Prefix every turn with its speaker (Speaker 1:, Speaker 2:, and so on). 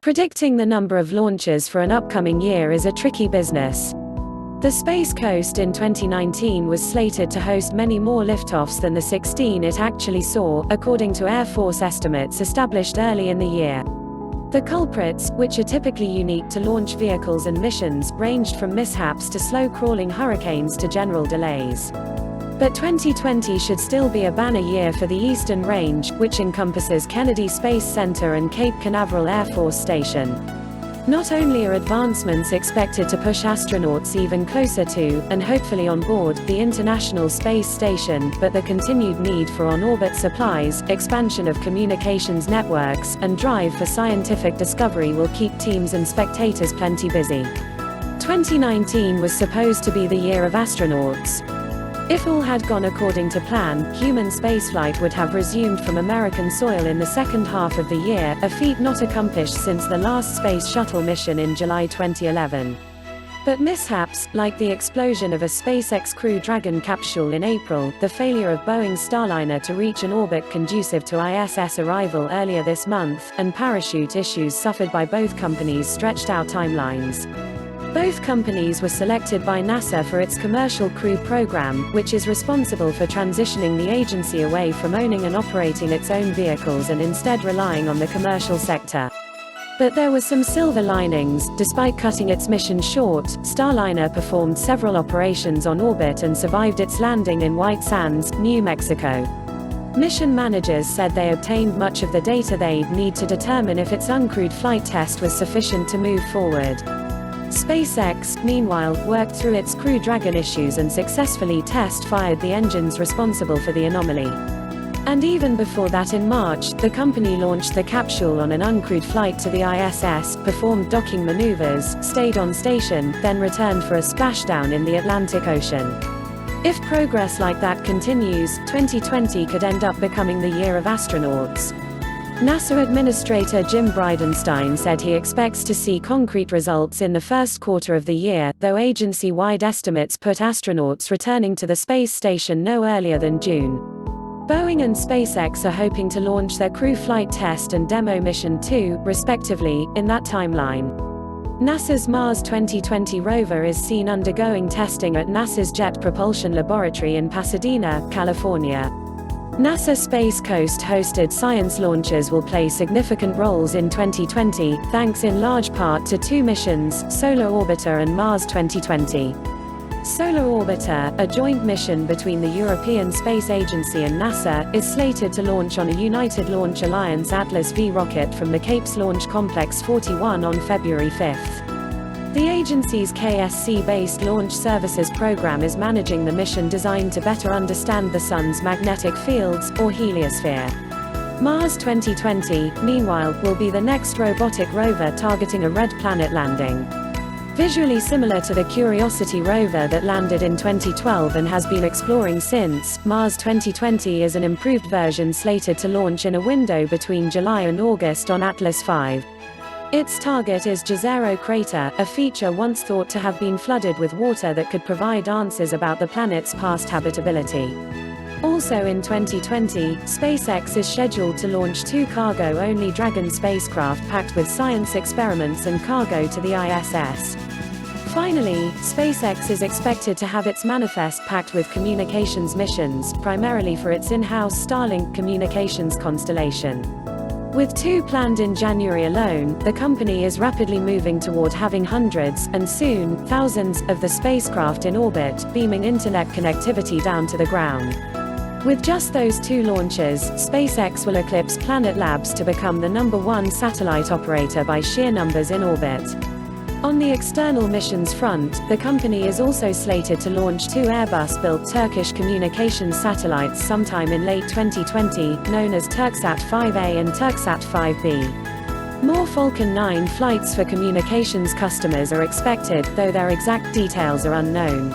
Speaker 1: Predicting the number of launches for an upcoming year is a tricky business. The Space Coast in 2019 was slated to host many more liftoffs than the 16 it actually saw, according to Air Force estimates established early in the year. The culprits, which are typically unique to launch vehicles and missions, ranged from mishaps to slow-crawling hurricanes to general delays. But 2020 should still be a banner year for the Eastern Range, which encompasses Kennedy Space Center and Cape Canaveral Air Force Station. Not only are advancements expected to push astronauts even closer to, and hopefully on board, the International Space Station, but the continued need for on-orbit supplies, expansion of communications networks, and drive for scientific discovery will keep teams and spectators plenty busy. 2019 was supposed to be the year of astronauts. If all had gone according to plan, human spaceflight would have resumed from American soil in the second half of the year, a feat not accomplished since the last Space Shuttle mission in July 2011. But mishaps, like the explosion of a SpaceX Crew Dragon capsule in April, the failure of Boeing's Starliner to reach an orbit conducive to ISS arrival earlier this month, and parachute issues suffered by both companies stretched out timelines. Both companies were selected by NASA for its Commercial Crew Program, which is responsible for transitioning the agency away from owning and operating its own vehicles and instead relying on the commercial sector. But there were some silver linings. Despite cutting its mission short, Starliner performed several operations on orbit and survived its landing in White Sands, New Mexico. Mission managers said they obtained much of the data they'd need to determine if its uncrewed flight test was sufficient to move forward. SpaceX, meanwhile, worked through its Crew Dragon issues and successfully test-fired the engines responsible for the anomaly. And even before that in March, the company launched the capsule on an uncrewed flight to the ISS, performed docking maneuvers, stayed on station, then returned for a splashdown in the Atlantic Ocean. If progress like that continues, 2020 could end up becoming the year of astronauts. NASA Administrator Jim Bridenstine said he expects to see concrete results in the first quarter of the year, though agency-wide estimates put astronauts returning to the space station no earlier than June. Boeing and SpaceX are hoping to launch their Crew Flight Test and Demo Mission 2, respectively, in that timeline. NASA's Mars 2020 rover is seen undergoing testing at NASA's Jet Propulsion Laboratory in Pasadena, California. NASA Space Coast hosted science launches will play significant roles in 2020, thanks in large part to two missions, Solar Orbiter and Mars 2020. Solar Orbiter, a joint mission between the European Space Agency and NASA, is slated to launch on a United Launch Alliance Atlas V rocket from the Cape's Launch Complex 41 on February 5. The agency's KSC-based Launch Services Program is managing the mission designed to better understand the Sun's magnetic fields, or heliosphere. Mars 2020, meanwhile, will be the next robotic rover targeting a red planet landing. Visually similar to the Curiosity rover that landed in 2012 and has been exploring since, Mars 2020 is an improved version slated to launch in a window between July and August on Atlas V. Its target is Jezero Crater, a feature once thought to have been flooded with water that could provide answers about the planet's past habitability. Also in 2020, SpaceX is scheduled to launch two cargo-only Dragon spacecraft packed with science experiments and cargo to the ISS. Finally, SpaceX is expected to have its manifest packed with communications missions, primarily for its in-house Starlink communications constellation. With two planned in January alone, the company is rapidly moving toward having hundreds, and soon, thousands, of the spacecraft in orbit, beaming internet connectivity down to the ground. With just those two launches, SpaceX will eclipse Planet Labs to become the #1 satellite operator by sheer numbers in orbit. On the external missions front, the company is also slated to launch two Airbus-built Turkish communications satellites sometime in late 2020, known as Turksat 5A and Turksat 5B. More Falcon 9 flights for communications customers are expected, though their exact details are unknown.